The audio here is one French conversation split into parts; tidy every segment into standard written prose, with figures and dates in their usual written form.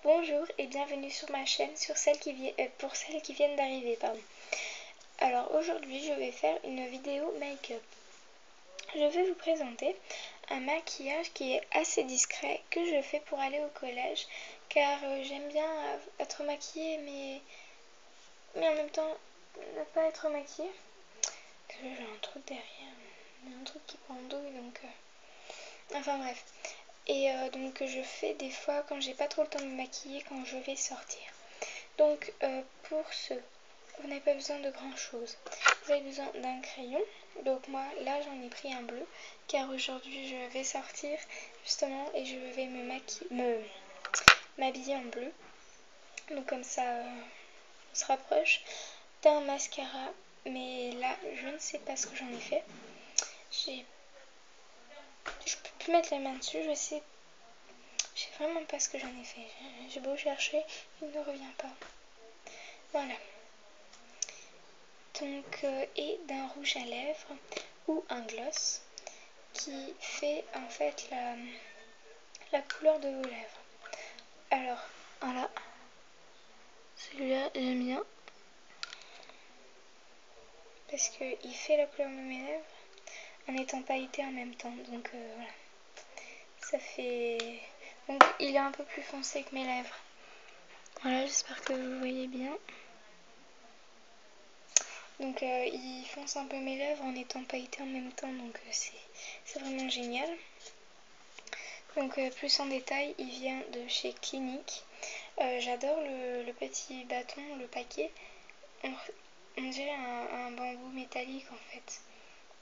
Bonjour et bienvenue sur ma chaîne pour celles qui viennent d'arriver. Alors aujourd'hui je vais faire une vidéo make-up. Je vais vous présenter un maquillage qui est assez discret que je fais pour aller au collège car j'aime bien être maquillée mais en même temps ne pas être maquillée. J'ai un truc derrière, un truc qui pendouille donc... Enfin bref. Et donc je fais des fois quand j'ai pas trop le temps de me maquiller quand je vais sortir. Donc pour ce, vous n'avez pas besoin de grand chose. Vous avez besoin d'un crayon. Donc moi là j'en ai pris un bleu car aujourd'hui je vais sortir justement et je vais m'habiller en bleu. Donc comme ça on se rapproche d'un mascara. Mais là je ne sais pas ce que j'en ai fait. Je peux plus mettre la main dessus, je sais vraiment pas ce que j'en ai fait. J'ai beau chercher, il ne revient pas. Voilà. Donc, et d'un rouge à lèvres ou un gloss qui fait en fait la couleur de vos lèvres. Alors, voilà. Celui-là, j'aime bien. Parce qu'il fait la couleur de mes lèvres en étant pailleté en même temps. Donc, voilà. Ça fait... Donc, il est un peu plus foncé que mes lèvres. Voilà, j'espère que vous voyez bien. Donc il fonce un peu mes lèvres en étant pailleté en même temps, donc c'est vraiment génial. Donc plus en détail, il vient de chez Clinique. J'adore le petit bâton, le paquet. On dirait un bambou métallique en fait.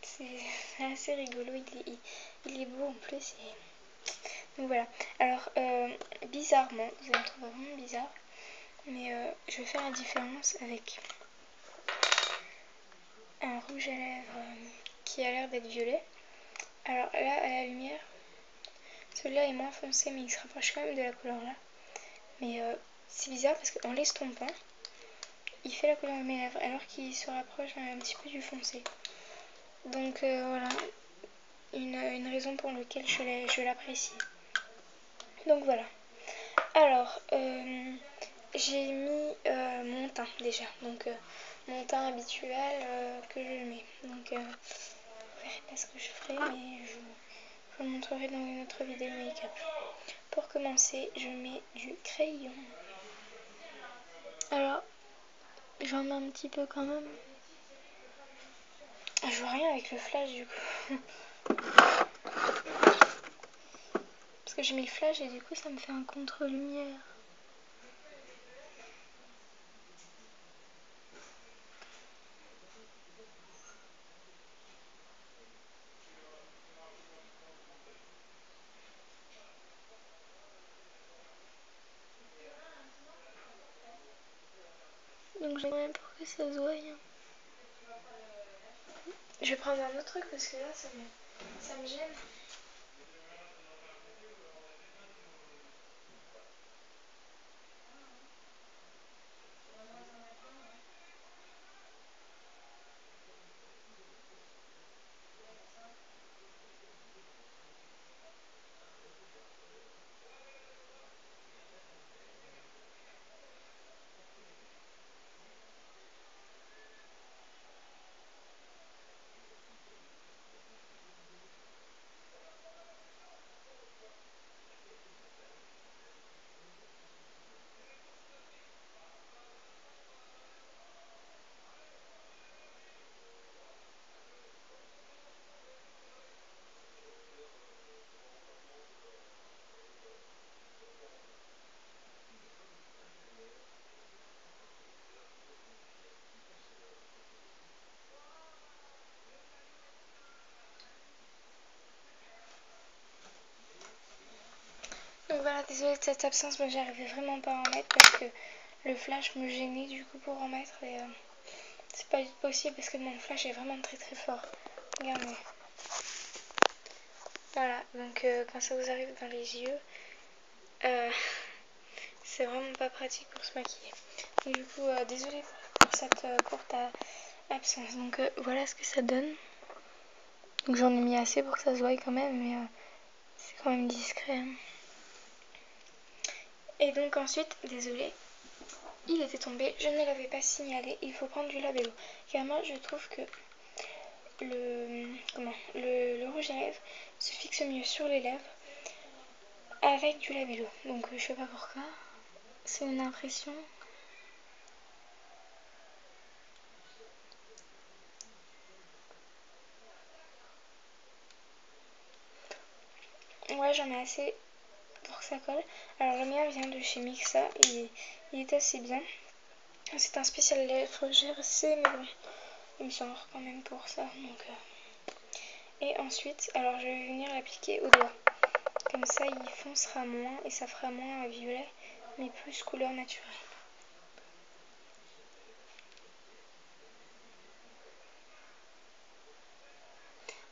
C'est assez rigolo, il est beau en plus. Donc voilà. Alors bizarrement, vous allez me trouver vraiment bizarre, mais je vais faire la différence avec un rouge à lèvres qui a l'air d'être violet. Alors là, à la lumière, celui-là est moins foncé, mais il se rapproche quand même de la couleur là. Mais c'est bizarre parce qu'en l'estompant, il fait la couleur de mes lèvres, alors qu'il se rapproche un petit peu du foncé. Donc voilà, une raison pour laquelle je l'apprécie. Donc voilà. Alors, j'ai mis mon teint déjà. Donc mon teint habituel que je mets. Donc vous verrez pas ce que je ferai, mais je vous le montrerai dans une autre vidéo make-up. Pour commencer, je mets du crayon. Alors, j'en mets un petit peu quand même. Je vois rien avec le flash du coup. Parce que j'ai mis le flash et du coup ça me fait un contre-lumière. Donc j'aimerais pour que ça se voie. Je vais prendre un autre truc parce que là ça me gêne. Donc voilà, désolée de cette absence, mais j'arrivais vraiment pas à en mettre parce que le flash me gênait du coup pour en mettre et c'est pas possible parce que mon flash est vraiment très très fort. Regardez. Voilà, donc quand ça vous arrive dans les yeux, c'est vraiment pas pratique pour se maquiller. Donc du coup, désolée pour cette courte absence. Donc voilà ce que ça donne. Donc j'en ai mis assez pour que ça se voie quand même, mais c'est quand même discret. Hein. Et donc ensuite, désolée, il était tombé, je ne l'avais pas signalé, il faut prendre du labello. Car moi je trouve que le rouge à lèvres se fixe mieux sur les lèvres avec du labello. Donc je sais pas pourquoi, c'est une impression. Ouais, j'en ai assez pour que ça colle. Alors le mien vient de chez Mixa, il est assez bien. C'est un spécial lèvres GRC, mais bon, il me sort quand même pour ça. Donc, Et ensuite, alors je vais venir l'appliquer au doigt. Comme ça, il foncera moins et ça fera moins violet, mais plus couleur naturelle.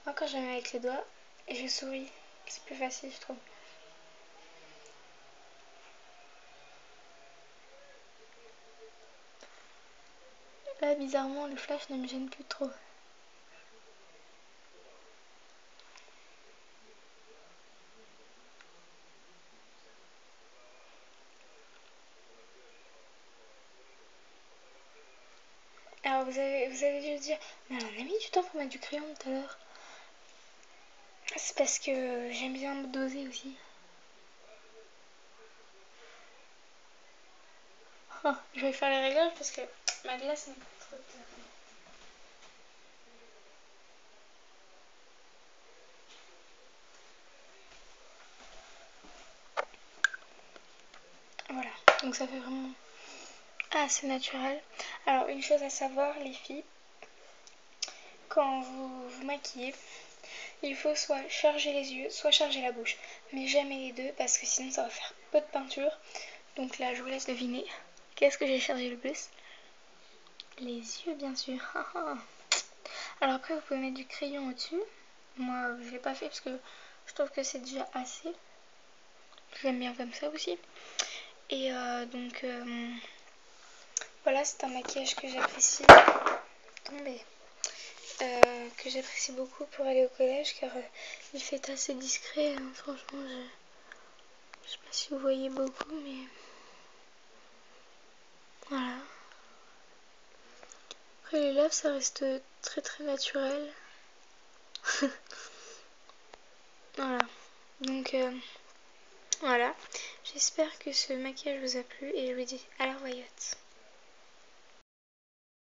Moi, quand je mets avec les doigts, je souris. C'est plus facile, je trouve. Là, bizarrement, le flash ne me gêne plus trop. Alors, vous avez dû dire, mais elle en a mis du temps pour mettre du crayon tout à l'heure. C'est parce que j'aime bien me doser aussi. Oh, je vais faire les réglages parce que ma glace n'est pas trop. Voilà, donc ça fait vraiment assez naturel. Alors, une chose à savoir, les filles, quand vous vous maquillez, il faut soit charger les yeux, soit charger la bouche. Mais jamais les deux parce que sinon ça va faire peu de peinture. Donc là, je vous laisse deviner. Qu'est-ce que j'ai chargé le plus? Les yeux, bien sûr. Alors après, vous pouvez mettre du crayon au-dessus. Moi, je l'ai pas fait parce que je trouve que c'est déjà assez. J'aime bien comme ça aussi. Et voilà, c'est un maquillage que j'apprécie. Tombé. Que j'apprécie beaucoup pour aller au collège car il fait assez discret. Hein. Franchement, je sais pas si vous voyez beaucoup, mais voilà. Après les lèvres, ça reste très très naturel. Voilà. Donc voilà. J'espère que ce maquillage vous a plu et je vous dis à la revoyante.